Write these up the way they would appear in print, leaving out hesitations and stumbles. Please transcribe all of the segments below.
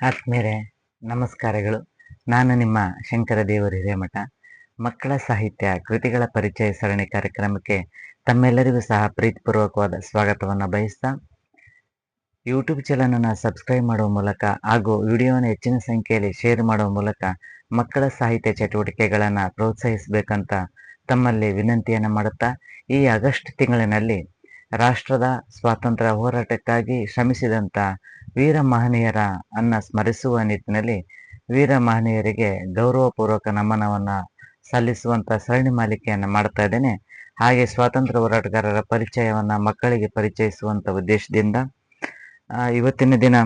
ಆತ್ಮೀಯರೇ, ನಮಸ್ಕಾರಗಳು. ನಾನು ನಿಮ್ಮ ಶಂಕರ ದೇವರು ಹಿರೇಮಠ. ಮಕ್ಕಳ ಸಾಹಿತ್ಯ ಕೃತಿಗಳ ಪರಿಚಯ ಸರಣಿ ಕಾರ್ಯಕ್ರಮಕ್ಕೆ ತಮ್ಮೆಲ್ಲರಿಗೂ ಸಹ ಪ್ರೀತಿಪೂರ್ವಕವಾದ ಸ್ವಾಗತವನ್ನು ಬಯಸ್ತಾ, ಯೂಟ್ಯೂಬ್ ಚಾನಲನ್ನು ಸಬ್ಸ್ಕ್ರೈಬ್ ಮಾಡುವ ಮೂಲಕ ಹಾಗೂ ವಿಡಿಯೋವನ್ನು ಹೆಚ್ಚಿನ ಸಂಖ್ಯೆಯಲ್ಲಿ ಶೇರ್ ಮಾಡುವ ಮೂಲಕ ಮಕ್ಕಳ ಸಾಹಿತ್ಯ ಚಟುವಟಿಕೆಗಳನ್ನು ಪ್ರೋತ್ಸಾಹಿಸಬೇಕಂತ ತಮ್ಮಲ್ಲಿ ವಿನಂತಿಯನ್ನು ಮಾಡುತ್ತಾ, ಈ ಆಗಸ್ಟ್ ತಿಂಗಳಿನಲ್ಲಿ ರಾಷ್ಟ್ರದ ಸ್ವಾತಂತ್ರ್ಯ ಹೋರಾಟಕ್ಕಾಗಿ ಶ್ರಮಿಸಿದಂಥ ವೀರ ಮಹನೀಯರ ಅನ್ನ ಸ್ಮರಿಸುವ ನಿಟ್ಟಿನಲ್ಲಿ ವೀರ ಮಹನೀಯರಿಗೆ ಗೌರವಪೂರ್ವಕ ನಮನವನ್ನು ಸಲ್ಲಿಸುವಂಥ ಸರಣಿ ಮಾಲಿಕೆಯನ್ನು ಮಾಡ್ತಾ ಇದ್ದೇನೆ. ಹಾಗೆ ಸ್ವಾತಂತ್ರ್ಯ ಹೋರಾಟಗಾರರ ಪರಿಚಯವನ್ನು ಮಕ್ಕಳಿಗೆ ಪರಿಚಯಿಸುವಂಥ ಉದ್ದೇಶದಿಂದ ಇವತ್ತಿನ ದಿನ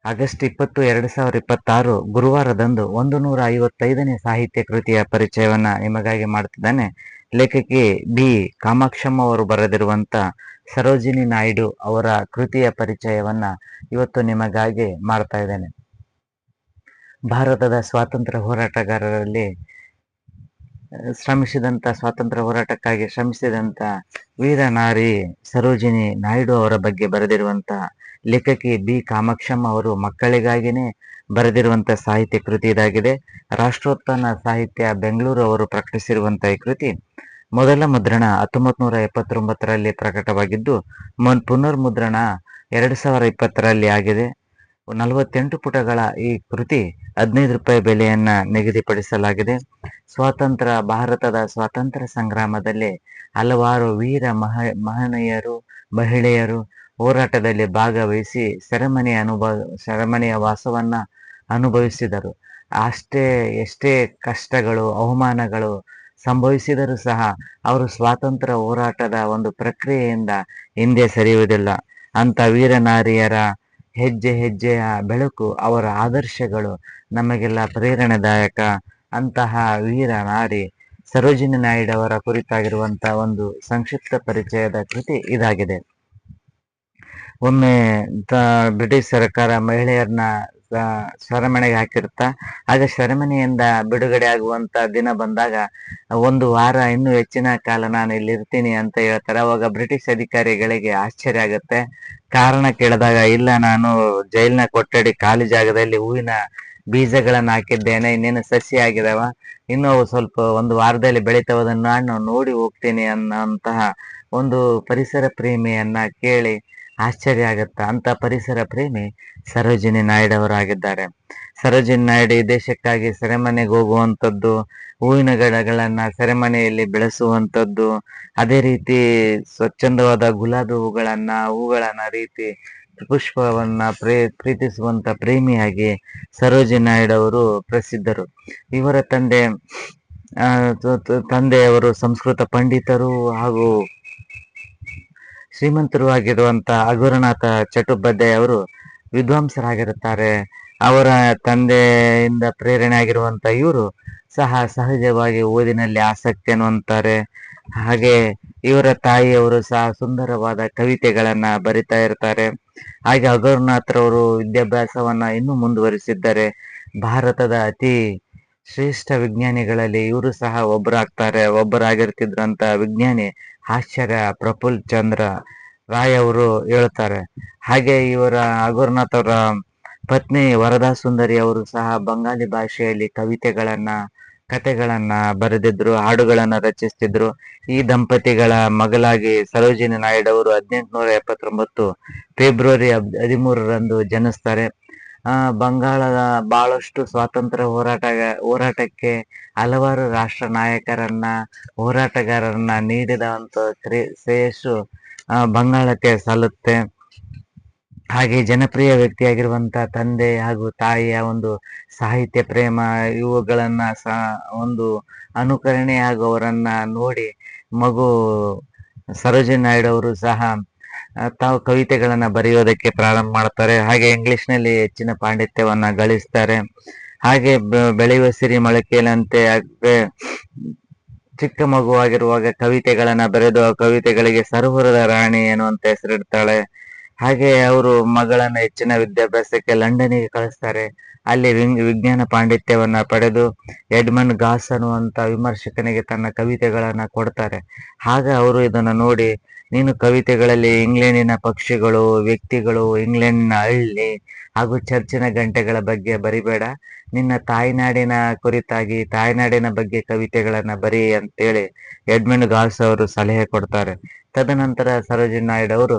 ಆಗಸ್ಟ್ 20, 2026 ಗುರುವಾರದಂದು 155ನೇ ಸಾಹಿತ್ಯ ಕೃತಿಯ ಪರಿಚಯವನ್ನು ನಿಮಗಾಗಿ ಮಾಡ್ತಿದ್ದಾನೆ. ಲೇಖಕಿ ಬಿ ಕಾಮಾಕ್ಷಮ್ಮ ಅವರು ಬರೆದಿರುವಂಥ ಸರೋಜಿನಿ ನಾಯ್ಡು ಅವರ ಕೃತಿಯ ಪರಿಚಯವನ್ನ ಇವತ್ತು ನಿಮಗಾಗಿ ಮಾಡ್ತಾ ಇದ್ದೇನೆ. ಭಾರತದ ಸ್ವಾತಂತ್ರ್ಯ ಹೋರಾಟಗಾರರಲ್ಲಿ ಸ್ವಾತಂತ್ರ್ಯ ಹೋರಾಟಕ್ಕಾಗಿ ಶ್ರಮಿಸಿದಂಥ ವೀರ ನಾರಿ ಸರೋಜಿನಿ ನಾಯ್ಡು ಅವರ ಬಗ್ಗೆ ಬರೆದಿರುವಂಥ ಲೇಖಕಿ ಬಿ ಕಾಮಾಕ್ಷಮ್ಮ ಅವರು ಮಕ್ಕಳಿಗಾಗಿನೇ ಬರೆದಿರುವಂಥ ಸಾಹಿತ್ಯ ಕೃತಿ ಇದಾಗಿದೆ. ರಾಷ್ಟ್ರೋತ್ಥಾನ ಸಾಹಿತ್ಯ ಬೆಂಗಳೂರು ಅವರು ಪ್ರಕಟಿಸಿರುವಂಥ ಈ ಕೃತಿ ಮೊದಲ ಮುದ್ರಣ 1979ರಲ್ಲಿ ಪ್ರಕಟವಾಗಿದ್ದು, ಪುನರ್ಮುದ್ರಣ 2020ರಲ್ಲಿ ಆಗಿದೆ. 48 ಪುಟಗಳ ಈ ಕೃತಿ 15 ರೂಪಾಯಿ ಬೆಲೆಯನ್ನ ನಿಗದಿಪಡಿಸಲಾಗಿದೆ. ಭಾರತದ ಸ್ವಾತಂತ್ರ್ಯ ಸಂಗ್ರಾಮದಲ್ಲಿ ಹಲವಾರು ವೀರ ಮಹನೀಯರು, ಮಹಿಳೆಯರು ಹೋರಾಟದಲ್ಲಿ ಭಾಗವಹಿಸಿ ಸೆರೆಮನೆಯ ವಾಸವನ್ನ ಅನುಭವಿಸಿದರು. ಎಷ್ಟೇ ಕಷ್ಟಗಳು, ಅವಮಾನಗಳು ಸಂಭವಿಸಿದರೂ ಸಹ ಅವರು ಸ್ವಾತಂತ್ರ್ಯ ಹೋರಾಟದ ಒಂದು ಪ್ರಕ್ರಿಯೆಯಿಂದ ಹಿಂದೆ ಸರಿಯುವುದಿಲ್ಲ. ಅಂತ ವೀರ ನಾರಿಯರ ಹೆಜ್ಜೆ ಹೆಜ್ಜೆಯ ಬೆಳಕು, ಅವರ ಆದರ್ಶಗಳು ನಮಗೆಲ್ಲ ಪ್ರೇರಣೆದಾಯಕ. ಅಂತಹ ವೀರ ನಾರಿ ಸರೋಜಿನಿ ನಾಯ್ಡು ಅವರ ಕುರಿತಾಗಿರುವಂತಹ ಒಂದು ಸಂಕ್ಷಿಪ್ತ ಪರಿಚಯದ ಕೃತಿ ಇದಾಗಿದೆ. ಒಮ್ಮೆ ಬ್ರಿಟಿಷ್ ಸರ್ಕಾರ ಮಹಿಳೆಯರನ್ನ ಸೆರೆಮನೆಗೆ ಹಾಕಿರುತ್ತಾ, ಆಗ ಸೆರೆಮನೆಯಿಂದ ಬಿಡುಗಡೆ ಆಗುವಂತ ದಿನ ಬಂದಾಗ 1 ವಾರ ಇನ್ನೂ ಹೆಚ್ಚಿನ ಕಾಲ ನಾನು ಇಲ್ಲಿ ಇರ್ತೀನಿ ಅಂತ ಹೇಳ್ತಾರೆ. ಅವಾಗ ಬ್ರಿಟಿಷ್ ಅಧಿಕಾರಿಗಳಿಗೆ ಆಶ್ಚರ್ಯ ಆಗುತ್ತೆ. ಕಾರಣ ಕೇಳಿದಾಗ, ಇಲ್ಲ, ನಾನು ಜೈಲಿನ ಕೊಠಡಿ ಖಾಲಿ ಜಾಗದಲ್ಲಿ ಹೂವಿನ ಬೀಜಗಳನ್ನ ಹಾಕಿದ್ದೇನೆ, ಇನ್ನೇನು ಸಸ್ಯ ಆಗಿದಾವ, ಇನ್ನು ಸ್ವಲ್ಪ 1 ವಾರದಲ್ಲಿ ಬೆಳಿತಾವದನ್ನು ನಾನು ನೋಡಿ ಹೋಗ್ತೀನಿ ಅನ್ನೋಂತಹ ಒಂದು ಪರಿಸರ ಪ್ರೇಮಿಯನ್ನ ಕೇಳಿ ಆಶ್ಚರ್ಯ ಆಗುತ್ತಾ. ಅಂತ ಪರಿಸರ ಪ್ರೇಮಿ ಸರೋಜಿನಿ ನಾಯ್ಡು ಅವರಾಗಿದ್ದಾರೆ. ಸರೋಜಿನಿ ನಾಯ್ಡು ಈ ದೇಶಕ್ಕಾಗಿ ಸೆರೆಮನೆಗೆ ಹೋಗುವಂಥದ್ದು, ಹೂವಿನ ಗಿಡಗಳನ್ನ ಸೆರೆಮನೆಯಲ್ಲಿ ಬೆಳೆಸುವಂಥದ್ದು, ಅದೇ ರೀತಿ ಸ್ವಚ್ಛಂದವಾದ ಗುಲಾಬಿ ಹೂಗಳನ್ನ ರೀತಿ ಪುಷ್ಪವನ್ನ ಪ್ರೀತಿಸುವಂತ ಪ್ರೇಮಿಯಾಗಿ ಸರೋಜಿನಿ ನಾಯ್ಡು ಅವರು ಪ್ರಸಿದ್ಧರು. ಇವರ ತಂದೆಯವರು ಸಂಸ್ಕೃತ ಪಂಡಿತರು ಹಾಗೂ ಶ್ರೀಮಂತರು ಆಗಿರುವಂತ ಹಗುರನಾಥ ಚಟ್ಟೋಪಾಧ್ಯಾಯ ಅವರು ವಿದ್ವಾಂಸರಾಗಿರುತ್ತಾರೆ. ಅವರ ತಂದೆಯಿಂದ ಪ್ರೇರಣೆ ಆಗಿರುವಂತ ಇವರು ಸಹ ಸಹಜವಾಗಿ ಓದಿನಲ್ಲಿ ಆಸಕ್ತಿಯನ್ನು ಹೊಂದುತ್ತಾರೆ. ಹಾಗೆ ಇವರ ತಾಯಿಯವರು ಸಹ ಸುಂದರವಾದ ಕವಿತೆಗಳನ್ನ ಬರಿತಾ ಇರ್ತಾರೆ. ಹಾಗೆ ಹಗುರನಾಥರವರು ವಿದ್ಯಾಭ್ಯಾಸವನ್ನ ಇನ್ನೂ ಮುಂದುವರಿಸಿದ್ದಾರೆ. ಭಾರತದ ಅತಿ ಶ್ರೇಷ್ಠ ವಿಜ್ಞಾನಿಗಳಲ್ಲಿ ಇವರು ಸಹ ಒಬ್ಬರಾಗಿರ್ತಿದ್ರಂತ ವಿಜ್ಞಾನಿ ಆಶ್ಚರ್ಯ ಪ್ರಫುಲ್ ಚಂದ್ರ ರಾಯ್ ಅವರು ಹೇಳ್ತಾರೆ. ಹಾಗೆ ಇವರ ಹಗುರನಾಥ್ ಅವರ ಪತ್ನಿ ವರದಾ ಸುಂದರಿ ಅವರು ಸಹ ಬಂಗಾಲಿ ಭಾಷೆಯಲ್ಲಿ ಕತೆಗಳನ್ನ ಬರೆದಿದ್ರು, ಹಾಡುಗಳನ್ನ ರಚಿಸ್ತಿದ್ರು. ಈ ದಂಪತಿಗಳ ಮಗಳಾಗಿ ಸರೋಜಿನಿ ನಾಯ್ಡು ಅವರು 1879 ಫೆಬ್ರವರಿ 13ರಂದು ಜನಿಸ್ತಾರೆ. ಬಂಗಾಳದ ಬಹಳಷ್ಟು ಸ್ವಾತಂತ್ರ್ಯ ಹೋರಾಟಕ್ಕೆ ಹಲವಾರು ರಾಷ್ಟ್ರ ನಾಯಕರನ್ನ, ಹೋರಾಟಗಾರರನ್ನ ನೀಡಿದಂತ ಶ್ರೇಯಸ್ಸು ಬಂಗಾಳಕ್ಕೆ ಸಲ್ಲುತ್ತೆ. ಹಾಗೆ ಜನಪ್ರಿಯ ವ್ಯಕ್ತಿಯಾಗಿರುವಂತ ತಂದೆ ಹಾಗೂ ತಾಯಿಯ ಒಂದು ಸಾಹಿತ್ಯ ಪ್ರೇಮ, ಇವುಗಳನ್ನ ಒಂದು ಅನುಕರಣೆ ಹಾಗೂ ಅವರನ್ನ ನೋಡಿ ಮಗು ಸರೋಜಿನಿ ನಾಯ್ಡು ಅವರು ಸಹ ತಾವು ಕವಿತೆಗಳನ್ನ ಬರೆಯೋದಕ್ಕೆ ಪ್ರಾರಂಭ ಮಾಡ್ತಾರೆ. ಹಾಗೆ ಇಂಗ್ಲಿಷ್ನಲ್ಲಿ ಹೆಚ್ಚಿನ ಪಾಂಡಿತ್ಯವನ್ನ ಗಳಿಸ್ತಾರೆ. ಹಾಗೆ ಬೆಳೆಯುವ ಸಿರಿ ಮೊಳಕೆಯಂತೆ ಚಿಕ್ಕ ಮಗುವಾಗಿರುವಾಗ ಕವಿತೆಗಳನ್ನ ಬರೆದು ಆ ಕವಿತೆಗಳಿಗೆ ಸರೋವರದ ರಾಣಿ ಎನ್ನುವಂತ ಹೆಸರಿಡ್ತಾಳೆ. ಹಾಗೆ ಅವರು ಮಗಳನ್ನ ಹೆಚ್ಚಿನ ವಿದ್ಯಾಭ್ಯಾಸಕ್ಕೆ ಲಂಡನ್ನಿಗೆ ಕಳಿಸ್ತಾರೆ. ಅಲ್ಲಿ ವಿಜ್ಞಾನ ಪಾಂಡಿತ್ಯವನ್ನ ಪಡೆದು ಎಡ್ಮಂಡ್ ಗಾಸ್ ಅನ್ನುವಂತ ವಿಮರ್ಶಕನಿಗೆ ತನ್ನ ಕವಿತೆಗಳನ್ನ ಕೊಡ್ತಾರೆ. ಆಗ ಅವರು ಇದನ್ನ ನೋಡಿ, ನೀನು ಕವಿತೆಗಳಲ್ಲಿ ಇಂಗ್ಲೆಂಡಿನ ಪಕ್ಷಿಗಳು, ವ್ಯಕ್ತಿಗಳು, ಇಂಗ್ಲೆಂಡ್ನ ಹಳ್ಳಿ, ಹಾಗೂ ಚರ್ಚಿನ ಗಂಟೆಗಳ ಬಗ್ಗೆ ಬರಿಬೇಡ, ನಿನ್ನ ತಾಯ್ನಾಡಿನ ಕುರಿತಾಗಿ ತಾಯ್ನಾಡಿನ ಬಗ್ಗೆ ಕವಿತೆಗಳನ್ನ ಬರಿ ಅಂತೇಳಿ ಎಡ್ಮಂಡ್ ಗಾಲ್ಸ್ ಅವರು ಸಲಹೆ ಕೊಡ್ತಾರೆ. ತದನಂತರ ಸರೋಜಿನಿ ನಾಯ್ಡು ಅವರು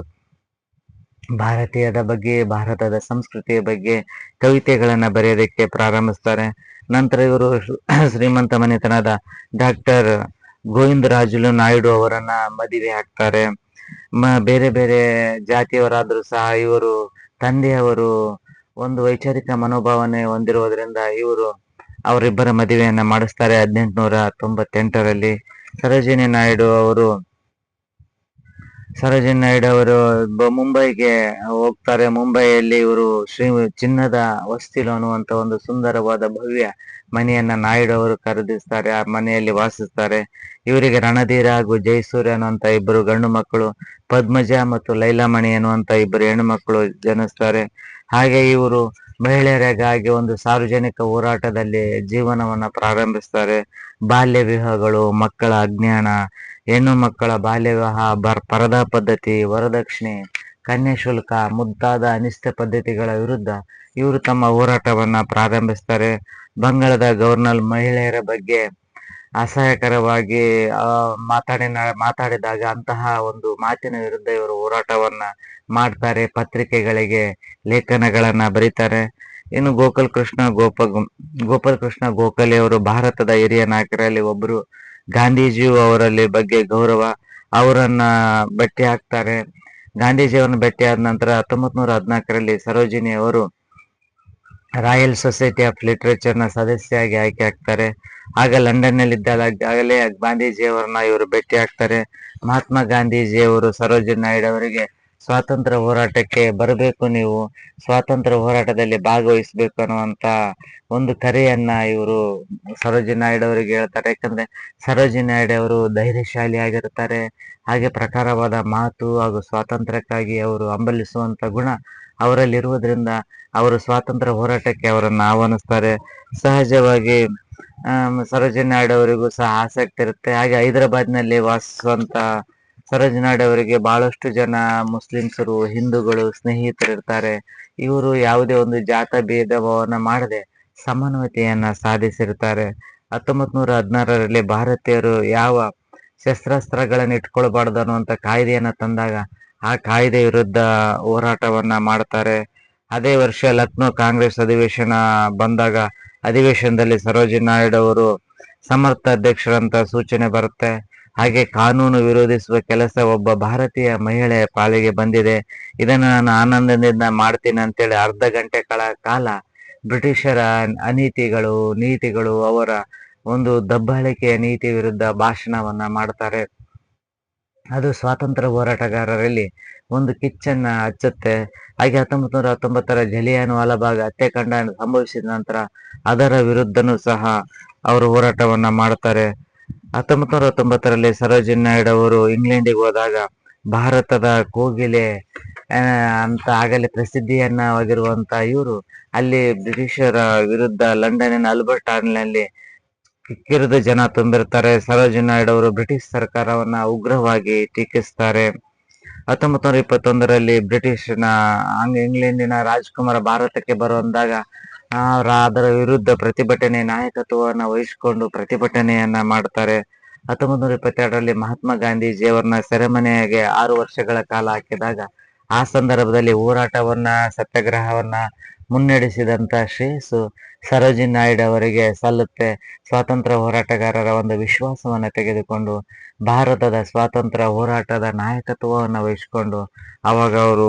ಭಾರತೀಯದ ಬಗ್ಗೆ, ಭಾರತದ ಸಂಸ್ಕೃತಿಯ ಬಗ್ಗೆ ಕವಿತೆಗಳನ್ನ ಬರೆಯೋದಕ್ಕೆ ಪ್ರಾರಂಭಿಸ್ತಾರೆ. ನಂತರ ಇವರು ಶ್ರೀಮಂತ ಮನೆತನದ ಡಾಕ್ಟರ್ ಗೋವಿಂದರಾಜುಲು ನಾಯ್ಡು ಅವರನ್ನ ಮದುವೆ ಆಗ್ತಾರೆ. ಬೇರೆ ಬೇರೆ ಜಾತಿಯವರಾದ್ರೂ ಸಹ ಇವರು ತಂದೆಯವರು ಒಂದು ವೈಚಾರಿಕ ಮನೋಭಾವನೆ ಹೊಂದಿರುವುದರಿಂದ ಇವರು ಅವರಿಬ್ಬರ ಮದುವೆಯನ್ನ ಮಾಡಿಸ್ತಾರೆ 1898ರಲ್ಲಿ. ಸರೋಜಿನಿ ನಾಯ್ಡು ಅವರು ಮುಂಬೈಗೆ ಹೋಗ್ತಾರೆ. ಮುಂಬೈಯಲ್ಲಿ ಇವರು ಚಿನ್ನದ ಹೊಸ್ತಿಲು ಅನ್ನುವಂತ ಒಂದು ಸುಂದರವಾದ ಭವ್ಯ ಮನೆಯನ್ನ ನಾಯ್ಡು ಅವರು ಖರೀದಿಸ್ತಾರೆ. ಆ ಮನೆಯಲ್ಲಿ ವಾಸಿಸ್ತಾರೆ. ಇವರಿಗೆ ರಣಧೀರ ಹಾಗೂ ಜಯಸೂರ್ಯ ಅನ್ನುವಂತ ಇಬ್ಬರು ಗಂಡು ಮಕ್ಕಳು, ಪದ್ಮಜ ಮತ್ತು ಲೈಲಾಮಣಿ ಅನ್ನುವಂತ ಇಬ್ಬರು ಹೆಣ್ಣು ಮಕ್ಕಳು ಜನಿಸ್ತಾರೆ. ಹಾಗೆ ಇವರು ಮಹಿಳೆಯರಿಗಾಗಿ ಒಂದು ಸಾರ್ವಜನಿಕ ಹೋರಾಟದಲ್ಲಿ ಜೀವನವನ್ನ ಪ್ರಾರಂಭಿಸ್ತಾರೆ. ಬಾಲ್ಯ ವಿವಾಹಗಳು, ಮಕ್ಕಳ ಅಜ್ಞಾನ, ಹೆಣ್ಣು ಮಕ್ಕಳ ಬಾಲ್ಯ ವಿವಾಹ, ಪರದಾ ಪದ್ಧತಿ, ವರದಕ್ಷಿಣೆ, ಕನ್ಯಾ ಶುಲ್ಕ ಮುಂತಾದ ಅನಿಷ್ಟ ಪದ್ಧತಿಗಳ ವಿರುದ್ಧ ಇವರು ತಮ್ಮ ಹೋರಾಟವನ್ನ ಪ್ರಾರಂಭಿಸ್ತಾರೆ. ಬಂಗಾಳದ ಗವರ್ನರ್ ಮಹಿಳೆಯರ ಬಗ್ಗೆ ಅಸಹ್ಯಕರವಾಗಿ ಮಾತಾಡಿದಾಗ ಅಂತಹ ಒಂದು ಮಾತಿನ ವಿರುದ್ಧ ಇವರು ಹೋರಾಟವನ್ನ ಮಾಡ್ತಾರೆ. ಪತ್ರಿಕೆಗಳಿಗೆ ಲೇಖನಗಳನ್ನ ಬರೀತಾರೆ. ಇನ್ನು ಗೋಪಾಲ್ ಕೃಷ್ಣ ಗೋಖಲೆ ಅವರು ಭಾರತದ ಹಿರಿಯ ನಾಯಕರಲ್ಲಿ ಒಬ್ಬರು. ಗಾಂಧೀಜಿಯು ಅವರಲ್ಲಿ ಬಗ್ಗೆ ಗೌರವ, ಅವರನ್ನ ಭೇಟಿ ಆಗ್ತಾರೆ. ಗಾಂಧೀಜಿಯವರನ್ನು ಭೇಟಿ ಆದ ನಂತರ 1914ರಲ್ಲಿ ಸರೋಜಿನಿ ಅವರು ರಾಯಲ್ ಸೊಸೈಟಿ ಆಫ್ ಲಿಟರೇಚರ್ನ ಸದಸ್ಯರಾಗಿ ಆಯ್ಕೆ ಆಗ್ತಾರೆ. ಆಗ ಲಂಡನ್ನಲ್ಲಿದ್ದಾಗಲೇ ಗಾಂಧೀಜಿಯವರನ್ನ ಇವರು ಭೇಟಿ ಆಗ್ತಾರೆ. ಮಹಾತ್ಮ ಗಾಂಧೀಜಿಯವರು ಸರೋಜಿನಿ ನಾಯ್ಡು ಅವರಿಗೆ ಸ್ವಾತಂತ್ರ್ಯ ಹೋರಾಟಕ್ಕೆ ಬರಬೇಕು, ನೀವು ಸ್ವಾತಂತ್ರ್ಯ ಹೋರಾಟದಲ್ಲಿ ಭಾಗವಹಿಸಬೇಕು ಅನ್ನುವಂತ ಒಂದು ಕರೆಯನ್ನ ಇವರು ಸರೋಜಿನಿ ನಾಯ್ಡು ಅವರಿಗೆ ಹೇಳ್ತಾರೆ. ಯಾಕಂದ್ರೆ ಸರೋಜಿನಿ ನಾಯ್ಡು ಅವರು ಧೈರ್ಯಶಾಲಿ ಆಗಿರ್ತಾರೆ. ಹಾಗೆ ಪ್ರಖರವಾದ ಮಾತು ಹಾಗೂ ಸ್ವಾತಂತ್ರ್ಯಕ್ಕಾಗಿ ಅವರು ಹಂಬಲಿಸುವಂತ ಗುಣ ಅವರಲ್ಲಿರುವುದರಿಂದ ಅವರು ಸ್ವಾತಂತ್ರ್ಯ ಹೋರಾಟಕ್ಕೆ ಅವರನ್ನು ಆಹ್ವಾನಿಸ್ತಾರೆ. ಸಹಜವಾಗಿ ಸರೋಜಿನಿ ನಾಯ್ಡು ಅವರಿಗೂ ಸಹ ಆಸಕ್ತಿ ಇರುತ್ತೆ. ಹಾಗೆ ಹೈದರಾಬಾದ್ನಲ್ಲಿ ವಾಸಿಸುವಂತ ಸರೋಜಿನಿ ನಾಯ್ಡು ಅವರಿಗೆ ಬಹಳಷ್ಟು ಜನ ಮುಸ್ಲಿಮ್ಸರು, ಹಿಂದೂಗಳು ಸ್ನೇಹಿತರಿರ್ತಾರೆ. ಇವರು ಯಾವುದೇ ಒಂದು ಜಾತ ಭೇದ ಭಾವನ ಮಾಡದೆ ಸಮನ್ವಯತೆಯನ್ನ ಸಾಧಿಸಿರ್ತಾರೆ. 1916ರಲ್ಲಿ ಭಾರತೀಯರು ಯಾವ ಶಸ್ತ್ರಾಸ್ತ್ರಗಳನ್ನ ಇಟ್ಕೊಳ್ಬಾರ್ದು ಅನ್ನುವಂತ ಕಾಯ್ದೆಯನ್ನ ತಂದಾಗ ಆ ಕಾಯ್ದೆ ವಿರುದ್ಧ ಹೋರಾಟವನ್ನ ಮಾಡ್ತಾರೆ. ಅದೇ ವರ್ಷ ಲಕ್ನೋ ಕಾಂಗ್ರೆಸ್ ಅಧಿವೇಶನ ಬಂದಾಗ ಅಧಿವೇಶನದಲ್ಲಿ ಸರೋಜಿನಿ ನಾಯ್ಡು ಅವರು ಸಮರ್ಥ ಅಧ್ಯಕ್ಷರಂತ ಸೂಚನೆ ಬರುತ್ತೆ. ಹಾಗೆ ಕಾನೂನು ವಿರೋಧಿಸುವ ಕೆಲಸ ಒಬ್ಬ ಭಾರತೀಯ ಮಹಿಳೆಯ ಪಾಲಿಗೆ ಬಂದಿದೆ, ಇದನ್ನು ನಾನು ಆನಂದದಿಂದ ಮಾಡ್ತೀನಿ ಅಂತೇಳಿ ಅರ್ಧ ಗಂಟೆ ಕಾಲ ಬ್ರಿಟಿಷರ ನೀತಿಗಳು, ಅವರ ಒಂದು ದಬ್ಬಾಳಿಕೆಯ ನೀತಿ ವಿರುದ್ಧ ಭಾಷಣವನ್ನ ಮಾಡ್ತಾರೆ. ಅದು ಸ್ವಾತಂತ್ರ್ಯ ಹೋರಾಟಗಾರರಲ್ಲಿ ಒಂದು ಕಿಚ್ಚನ್ನ ಹಚ್ಚುತ್ತೆ. ಹಾಗೆ 1919ರ ಜಲಿಯನ್ ವಾಲಾಬಾಗ್ ಹತ್ಯಾಕಾಂಡ ಸಂಭವಿಸಿದ ನಂತರ ಅದರ ವಿರುದ್ಧನೂ ಸಹ ಅವರು ಹೋರಾಟವನ್ನ ಮಾಡ್ತಾರೆ. 1919ರಲ್ಲಿ ಸರೋಜಿನಿ ನಾಯ್ಡು ಅವರು ಇಂಗ್ಲೆಂಡಿಗೆ ಹೋದಾಗ ಭಾರತದ ಕೋಗಿಲೆ ಅಂತ ಆಗಲೇ ಪ್ರಸಿದ್ಧಿಯನ್ನವಾಗಿರುವಂತ ಇವರು ಅಲ್ಲಿ ಬ್ರಿಟಿಷರ ವಿರುದ್ಧ ಲಂಡನ್ನಿನ ಆಲ್ಬರ್ಟ್ ಹಾಲ್ನಲ್ಲಿ ಕಿಕ್ಕಿರಿದ ಜನ ತುಂಬಿರ್ತಾರೆ. ಸರೋಜಿನಿ ನಾಯ್ಡು ಅವರು ಬ್ರಿಟಿಷ್ ಸರ್ಕಾರವನ್ನ ಉಗ್ರವಾಗಿ ಟೀಕಿಸ್ತಾರೆ. 1921ರಲ್ಲಿ ಇಂಗ್ಲೆಂಡಿನ ರಾಜ್ಕುಮಾರ ಭಾರತಕ್ಕೆ ಬರುವಂದಾಗ ಅದರ ವಿರುದ್ಧ ಪ್ರತಿಭಟನೆ ನಾಯಕತ್ವವನ್ನು ವಹಿಸಿಕೊಂಡು ಪ್ರತಿಭಟನೆಯನ್ನ ಮಾಡ್ತಾರೆ. 1922ರಲ್ಲಿ ಮಹಾತ್ಮ ಗಾಂಧೀಜಿಯವರನ್ನ ಸೆರೆಮನೆಗೆ 6 ವರ್ಷಗಳ ಕಾಲ ಹಾಕಿದಾಗ ಆ ಸಂದರ್ಭದಲ್ಲಿ ಹೋರಾಟವನ್ನ, ಸತ್ಯಾಗ್ರಹವನ್ನ ಮುನ್ನಡೆಸಿದಂತ ಶ್ರೇಯಸ್ಸು ಸರೋಜಿನಿ ನಾಯ್ಡು ಅವರಿಗೆ ಸಲ್ಲುತ್ತೆ. ಸ್ವಾತಂತ್ರ್ಯ ಹೋರಾಟಗಾರರ ಒಂದು ವಿಶ್ವಾಸವನ್ನ ತೆಗೆದುಕೊಂಡು ಭಾರತದ ಸ್ವಾತಂತ್ರ್ಯ ಹೋರಾಟದ ನಾಯಕತ್ವವನ್ನು ವಹಿಸಿಕೊಂಡು ಅವಾಗ ಅವರು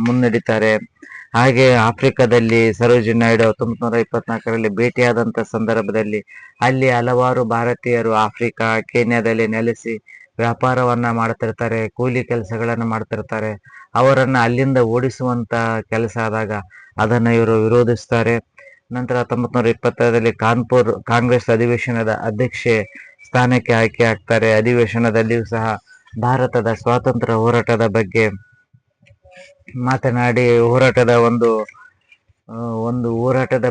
ಮುನ್ನಡೀತಾರೆ. ಹಾಗೆ ಆಫ್ರಿಕಾದಲ್ಲಿ ಸರೋಜಿನಿ ನಾಯ್ಡು 1924ರಲ್ಲಿ ಭೇಟಿಯಾದಂತ ಸಂದರ್ಭದಲ್ಲಿ ಅಲ್ಲಿ ಹಲವಾರು ಭಾರತೀಯರು ಆಫ್ರಿಕಾ, ಕೇನ್ಯಾದಲ್ಲಿ ನೆಲೆಸಿ ವ್ಯಾಪಾರವನ್ನ ಮಾಡ್ತಿರ್ತಾರೆ, ಕೂಲಿ ಕೆಲಸಗಳನ್ನ ಮಾಡ್ತಿರ್ತಾರೆ. ಅವರನ್ನ ಅಲ್ಲಿಂದ ಓಡಿಸುವಂತ ಕೆಲಸ ಆದಾಗ ಅದನ್ನ ಇವರು ವಿರೋಧಿಸ್ತಾರೆ. ನಂತರ 1920ರಲ್ಲಿ ಕಾನ್ಪುರ್ ಕಾಂಗ್ರೆಸ್ ಅಧಿವೇಶನದ ಅಧ್ಯಕ್ಷೆ ಸ್ಥಾನಕ್ಕೆ ಆಯ್ಕೆ ಆಗ್ತಾರೆ. ಅಧಿವೇಶನದಲ್ಲಿಯೂ ಸಹ ಭಾರತದ ಸ್ವಾತಂತ್ರ್ಯ ಹೋರಾಟದ ಬಗ್ಗೆ ಮಾತನಾಡಿ ಹೋರಾಟದ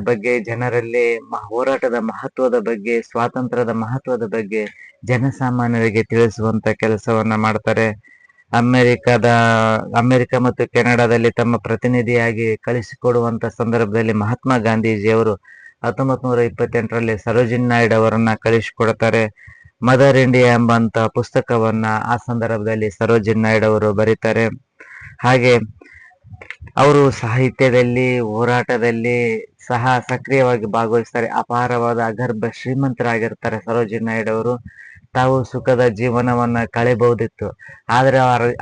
ಬಗ್ಗೆ ಜನರಲ್ಲಿ ಹೋರಾಟದ ಮಹತ್ವದ ಬಗ್ಗೆ, ಸ್ವಾತಂತ್ರ್ಯದ ಮಹತ್ವದ ಬಗ್ಗೆ ಜನಸಾಮಾನ್ಯರಿಗೆ ತಿಳಿಸುವಂತ ಕೆಲಸವನ್ನ ಮಾಡ್ತಾರೆ. ಅಮೆರಿಕದ ಅಮೆರಿಕ ಮತ್ತು ಕೆನಡಾದಲ್ಲಿ ತಮ್ಮ ಪ್ರತಿನಿಧಿಯಾಗಿ ಕಳಿಸಿಕೊಡುವಂತ ಸಂದರ್ಭದಲ್ಲಿ ಮಹಾತ್ಮ ಗಾಂಧೀಜಿಯವರು 1928ರಲ್ಲಿ ಸರೋಜಿನಿ ನಾಯ್ಡು ಅವರನ್ನ ಕಳಿಸಿಕೊಡ್ತಾರೆ. ಮದರ್ ಇಂಡಿಯಾ ಎಂಬಂತ ಪುಸ್ತಕವನ್ನ ಆ ಸಂದರ್ಭದಲ್ಲಿ ಸರೋಜಿನಿ ನಾಯ್ಡು ಅವರು ಬರೀತಾರೆ. ಹಾಗೆ ಅವರು ಸಾಹಿತ್ಯದಲ್ಲಿ, ಹೋರಾಟದಲ್ಲಿ ಸಹ ಸಕ್ರಿಯವಾಗಿ ಭಾಗವಹಿಸ್ತಾರೆ. ಅಪಾರವಾದ ಅಗರ್ಭ ಶ್ರೀಮಂತರಾಗಿರ್ತಾರೆ ಸರೋಜಿನಿ ನಾಯ್ಡು ಅವರು. ತಾವು ಸುಖದ ಜೀವನವನ್ನ ಕಳೆಬಹುದಿತ್ತು, ಆದ್ರೆ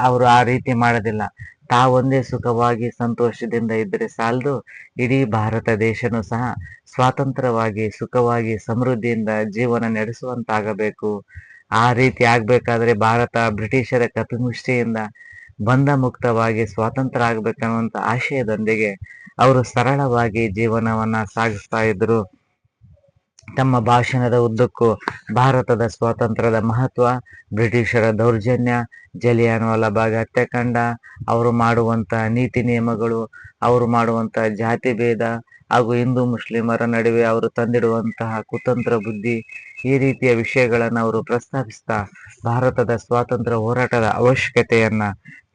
ಅವರು ಆ ರೀತಿ ಮಾಡೋದಿಲ್ಲ. ತಾವೊಂದೇ ಸುಖವಾಗಿ ಸಂತೋಷದಿಂದ ಇದ್ರೆ ಸಾಲದು, ಇಡೀ ಭಾರತ ದೇಶನೂ ಸಹ ಸ್ವಾತಂತ್ರ್ಯವಾಗಿ, ಸುಖವಾಗಿ, ಸಮೃದ್ಧಿಯಿಂದ ಜೀವನ ನಡೆಸುವಂತಾಗಬೇಕು. ಆ ರೀತಿ ಆಗ್ಬೇಕಾದ್ರೆ ಭಾರತ ಬ್ರಿಟಿಷರ ಕಪಿಮುಷ್ಟಿಯಿಂದ ಬಂಧ ಮುಕ್ತವಾಗಿ ಸ್ವಾತಂತ್ರ್ಯ ಆಗ್ಬೇಕನ್ನುವಂತ ಆಶಯದೊಂದಿಗೆ ಅವರು ಸರಳವಾಗಿ ಜೀವನವನ್ನ ಸಾಗಿಸ್ತಾ ಇದ್ರು. ತಮ್ಮ ಭಾಷಣದ ಉದ್ದಕ್ಕೂ ಭಾರತದ ಸ್ವಾತಂತ್ರ್ಯದ ಮಹತ್ವ, ಬ್ರಿಟಿಷರ ದೌರ್ಜನ್ಯ, ಜಲಿಯನ್ ವಾಲಾಬಾಗ್ ಹತ್ಯಾಕಾಂಡ, ಅವರು ಮಾಡುವಂತ ನೀತಿ ನಿಯಮಗಳು, ಅವರು ಮಾಡುವಂತ ಜಾತಿ ಭೇದ ಹಾಗೂ ಹಿಂದೂ ಮುಸ್ಲಿಮರ ನಡುವೆ ಅವರು ತಂದಿಡುವಂತಹ ಕುತಂತ್ರ ಬುದ್ಧಿ, ಈ ರೀತಿಯ ವಿಷಯಗಳನ್ನು ಅವರು ಪ್ರಸ್ತಾಪಿಸ್ತಾ ಭಾರತದ ಸ್ವಾತಂತ್ರ್ಯ ಹೋರಾಟದ ಅವಶ್ಯಕತೆಯನ್ನ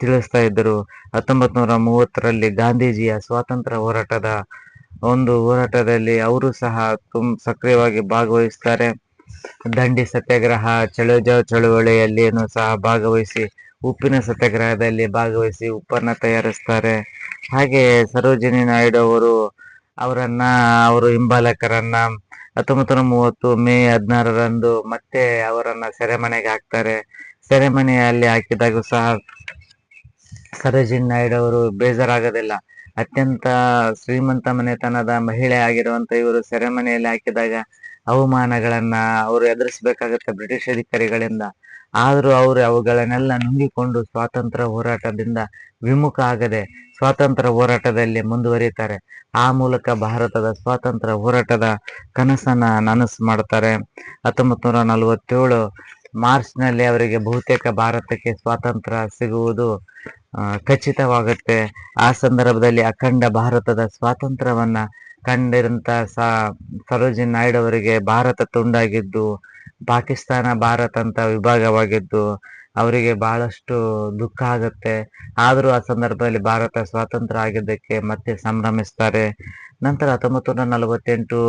ತಿಳಿಸ್ತಾ ಇದ್ದರು. 1930ರಲ್ಲಿ ಗಾಂಧೀಜಿಯ ಸ್ವಾತಂತ್ರ್ಯ ಹೋರಾಟದಲ್ಲಿ ಅವರು ಸಹ ಸಕ್ರಿಯವಾಗಿ ಭಾಗವಹಿಸ್ತಾರೆ. ದಂಡಿ ಸತ್ಯಾಗ್ರಹ, ಚಳುವಳಿಯಲ್ಲಿಯೂ ಸಹ ಭಾಗವಹಿಸಿ, ಉಪ್ಪಿನ ಸತ್ಯಾಗ್ರಹದಲ್ಲಿ ಭಾಗವಹಿಸಿ ಉಪ್ಪನ್ನ ತಯಾರಿಸ್ತಾರೆ. ಹಾಗೆ ಸರೋಜಿನಿ ನಾಯ್ಡು ಅವರು ಹಿಂಬಾಲಕರನ್ನ 1930 ಮೇ 16ರಂದು ಮತ್ತೆ ಅವರನ್ನ ಸೆರೆಮನೆಗೆ ಹಾಕ್ತಾರೆ. ಸೆರೆಮನೆಯಲ್ಲಿ ಹಾಕಿದಾಗ ಸಹ ಸರೋಜಿನಿ ನಾಯ್ಡು ಅವರು ಬೇಜಾರಾಗೋದಿಲ್ಲ. ಅತ್ಯಂತ ಶ್ರೀಮಂತ ಮನೆತನದ ಮಹಿಳೆ ಆಗಿರುವಂತ ಇವರು ಸೆರೆಮನೆಯಲ್ಲಿ ಹಾಕಿದಾಗ ಅವಮಾನಗಳನ್ನ ಅವರು ಎದುರಿಸಬೇಕಾಗುತ್ತೆ ಬ್ರಿಟಿಷ್ ಅಧಿಕಾರಿಗಳಿಂದ. ಆದ್ರೂ ಅವರು ಅವುಗಳನ್ನೆಲ್ಲ ನುಂಗಿಕೊಂಡು ಸ್ವಾತಂತ್ರ್ಯ ಹೋರಾಟದಿಂದ ವಿಮುಖ ಆಗದೆ ಸ್ವಾತಂತ್ರ್ಯ ಹೋರಾಟದಲ್ಲಿ ಮುಂದುವರಿತಾರೆ. ಆ ಮೂಲಕ ಭಾರತದ ಸ್ವಾತಂತ್ರ್ಯ ಹೋರಾಟದ ಕನಸನ್ನ ನನಸು ಮಾಡ್ತಾರೆ. 1947 ಮಾರ್ಚ್ನಲ್ಲಿ ಅವರಿಗೆ ಬಹುತೇಕ ಭಾರತಕ್ಕೆ ಸ್ವಾತಂತ್ರ್ಯ ಸಿಗುವುದು ಖಚಿತವಾಗುತ್ತೆ. ಆ ಸಂದರ್ಭದಲ್ಲಿ ಅಖಂಡ ಭಾರತದ ಸ್ವಾತಂತ್ರ್ಯವನ್ನ ಕಂಡಿರಂತ ಸರೋಜಿನಿ ನಾಯ್ಡು ಅವರಿಗೆ ಭಾರತ ತುಂಡಾಗಿದ್ದು, ಪಾಕಿಸ್ತಾನ ಭಾರತ ಅಂತ ವಿಭಾಗವಾಗಿದ್ದು ಅವರಿಗೆ ಬಹಳಷ್ಟು ದುಃಖ ಆಗುತ್ತೆ. ಆದರೂ ಆ ಸಂದರ್ಭದಲ್ಲಿ ಭಾರತ ಸ್ವಾತಂತ್ರ್ಯ ಆಗಿದ್ದಕ್ಕೆ ಮತ್ತೆ ಸಂಭ್ರಮಿಸ್ತಾರೆ. ನಂತರ 1948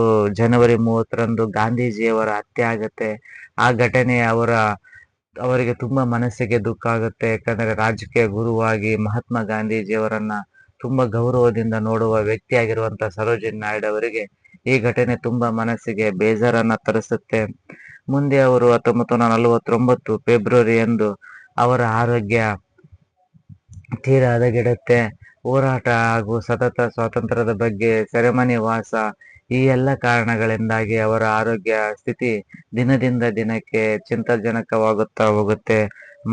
ಜನವರಿ 30ರಂದು ಗಾಂಧೀಜಿಯವರ ಹತ್ಯೆ ಆಗುತ್ತೆ. ಆ ಘಟನೆ ಅವರಿಗೆ ತುಂಬಾ ಮನಸ್ಸಿಗೆ ದುಃಖ ಆಗುತ್ತೆ. ಯಾಕಂದ್ರೆ ರಾಜಕೀಯ ಗುರುವಾಗಿ ಮಹಾತ್ಮ ಗಾಂಧೀಜಿಯವರನ್ನ ತುಂಬಾ ಗೌರವದಿಂದ ನೋಡುವ ವ್ಯಕ್ತಿಯಾಗಿರುವಂತ ಸರೋಜಿನಿ ನಾಯ್ಡು ಅವರಿಗೆ ಈ ಘಟನೆ ತುಂಬಾ ಮನಸ್ಸಿಗೆ ಬೇಜಾರನ್ನ ತರಿಸುತ್ತೆ. ಮುಂದೆ ಅವರು 1949 ಫೆಬ್ರವರಿಯಂದು ಅವರ ಆರೋಗ್ಯ ತೀರಾ ಹದಗೆಡುತ್ತೆ. ಹೋರಾಟ ಹಾಗೂ ಸತತ ಸ್ವಾತಂತ್ರ್ಯದ ಬಗ್ಗೆ, ಸೆರೆಮನೆ ವಾಸ, ಈ ಎಲ್ಲ ಕಾರಣಗಳಿಂದಾಗಿ ಅವರ ಆರೋಗ್ಯ ಸ್ಥಿತಿ ದಿನದಿಂದ ದಿನಕ್ಕೆ ಚಿಂತಾಜನಕವಾಗುತ್ತಾ ಹೋಗುತ್ತೆ.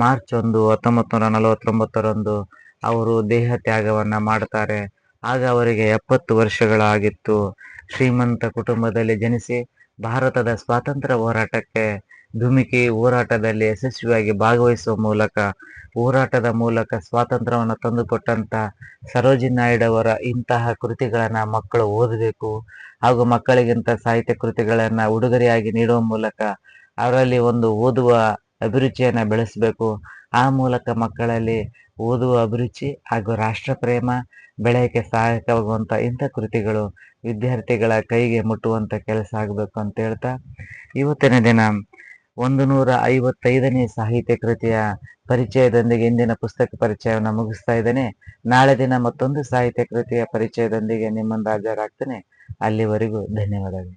ಮಾರ್ಚ್ 1, 1949ರಂದು ಅವರು ದೇಹ ತ್ಯಾಗವನ್ನ ಮಾಡ್ತಾರೆ. ಆಗ ಅವರಿಗೆ 70 ವರ್ಷಗಳಾಗಿತ್ತು. ಶ್ರೀಮಂತ ಕುಟುಂಬದಲ್ಲಿ ಜನಿಸಿ ಭಾರತದ ಸ್ವಾತಂತ್ರ್ಯ ಹೋರಾಟಕ್ಕೆ ಧುಮುಕಿ ಹೋರಾಟದಲ್ಲಿ ಯಶಸ್ವಿಯಾಗಿ ಭಾಗವಹಿಸುವ ಹೋರಾಟದ ಮೂಲಕ ಸ್ವಾತಂತ್ರ್ಯವನ್ನು ತಂದುಕೊಟ್ಟಂತ ಸರೋಜಿನಿ ನಾಯ್ಡು ಅವರ ಇಂತಹ ಕೃತಿಗಳನ್ನ ಮಕ್ಕಳು ಓದಬೇಕು. ಹಾಗೂ ಮಕ್ಕಳಿಗಿಂತ ಸಾಹಿತ್ಯ ಕೃತಿಗಳನ್ನ ಉಡುಗೊರೆಯಾಗಿ ನೀಡುವ ಮೂಲಕ ಅವರಲ್ಲಿ ಒಂದು ಓದುವ ಅಭಿರುಚಿಯನ್ನ ಬೆಳೆಸಬೇಕು. ಆ ಮೂಲಕ ಮಕ್ಕಳಲ್ಲಿ ಓದುವ ಅಭಿರುಚಿ ಹಾಗೂ ರಾಷ್ಟ್ರ ಪ್ರೇಮ ಬೆಳೆಯಕ್ಕೆ ಸಹಾಯಕವಾಗುವಂತ ಇಂಥ ಕೃತಿಗಳು ವಿದ್ಯಾರ್ಥಿಗಳ ಕೈಗೆ ಮುಟ್ಟುವಂತ ಕೆಲಸ ಆಗಬೇಕು ಅಂತ ಹೇಳ್ತಾ, ಇವತ್ತಿನ ದಿನ 155ನೇ ಸಾಹಿತ್ಯ ಕೃತಿಯ ಪರಿಚಯದೊಂದಿಗೆ ಇಂದಿನ ಪುಸ್ತಕ ಪರಿಚಯವನ್ನು ಮುಗಿಸ್ತಾ ಇದ್ದೇನೆ. ನಾಳೆ ದಿನ ಮತ್ತೊಂದು ಸಾಹಿತ್ಯ ಕೃತಿಯ ಪರಿಚಯದೊಂದಿಗೆ ನಿಮ್ಮನ್ನು ಹಾಜರಾಗ್ತೇನೆ. ಅಲ್ಲಿವರೆಗೂ ಧನ್ಯವಾದಗಳು.